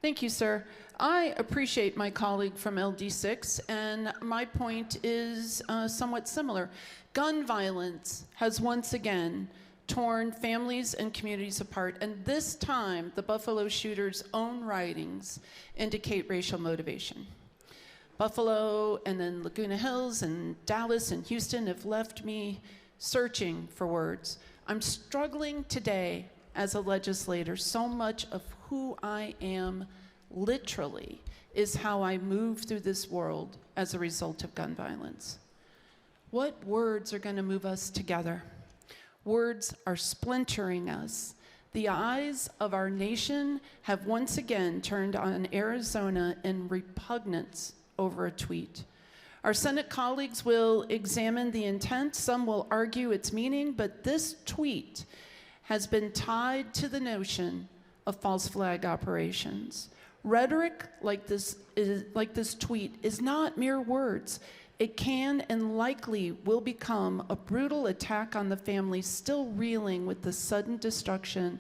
Thank you, sir. I appreciate my colleague from LD6, and my point is somewhat similar. Gun violence has once again torn families and communities apart, and this time the Buffalo shooter's own writings indicate racial motivation. Buffalo and then Laguna Hills and Dallas and Houston have left me searching for words. I'm struggling today as a legislator. So much of who I am literally is how I move through this world as a result of gun violence. What words are going to move us together? Words are splintering us. The eyes of our nation have once again turned on Arizona in repugnance over a tweet. Our Senate colleagues will examine the intent. Some will argue its meaning, but this tweet has been tied to the notion of false flag operations. Rhetoric like this tweet is not mere words. It can and likely will become a brutal attack on the family still reeling with the sudden destruction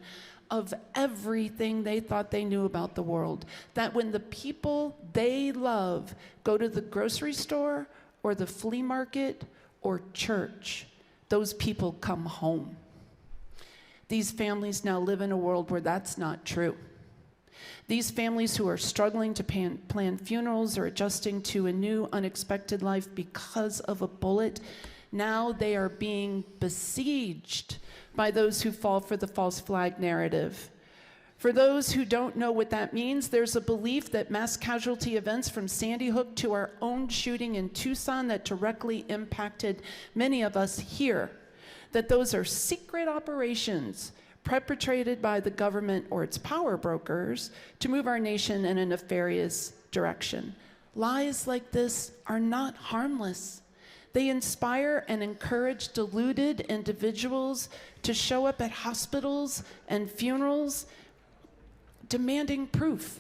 of everything they thought they knew about the world. That when the people they love go to the grocery store or the flea market or church, those people come home. These families now live in a world where that's not true. These families who are struggling to plan funerals or adjusting to a new unexpected life because of a bullet, now they are being besieged by those who fall for the false flag narrative. For those who don't know what that means, there's a belief that mass casualty events from Sandy Hook to our own shooting in Tucson that directly impacted many of us here, that those are secret operations perpetrated by the government or its power brokers to move our nation in a nefarious direction. Lies like this are not harmless. They inspire and encourage deluded individuals to show up at hospitals and funerals demanding proof.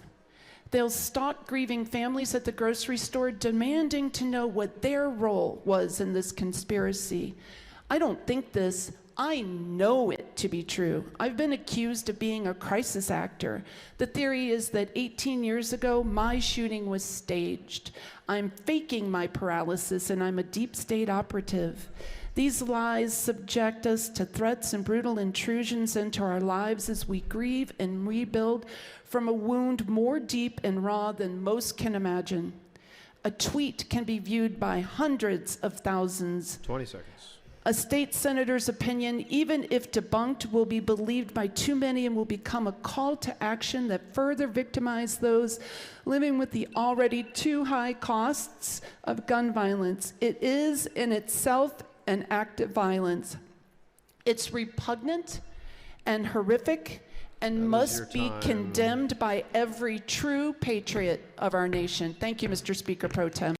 They'll stalk grieving families at the grocery store demanding to know what their role was in this conspiracy. I don't think this, I know it to be true. I've been accused of being a crisis actor. The theory is that 18 years ago, my shooting was staged. I'm faking my paralysis and I'm a deep state operative. These lies subject us to threats and brutal intrusions into our lives as we grieve and rebuild from a wound more deep and raw than most can imagine. A tweet can be viewed by hundreds of thousands. 20 seconds. A state senator's opinion, even if debunked, will be believed by too many and will become a call to action that further victimize those living with the already too high costs of gun violence. It is in itself an act of violence. It's repugnant and horrific and must be condemned by every true patriot of our nation. Thank you, Mr. Speaker Pro Tem.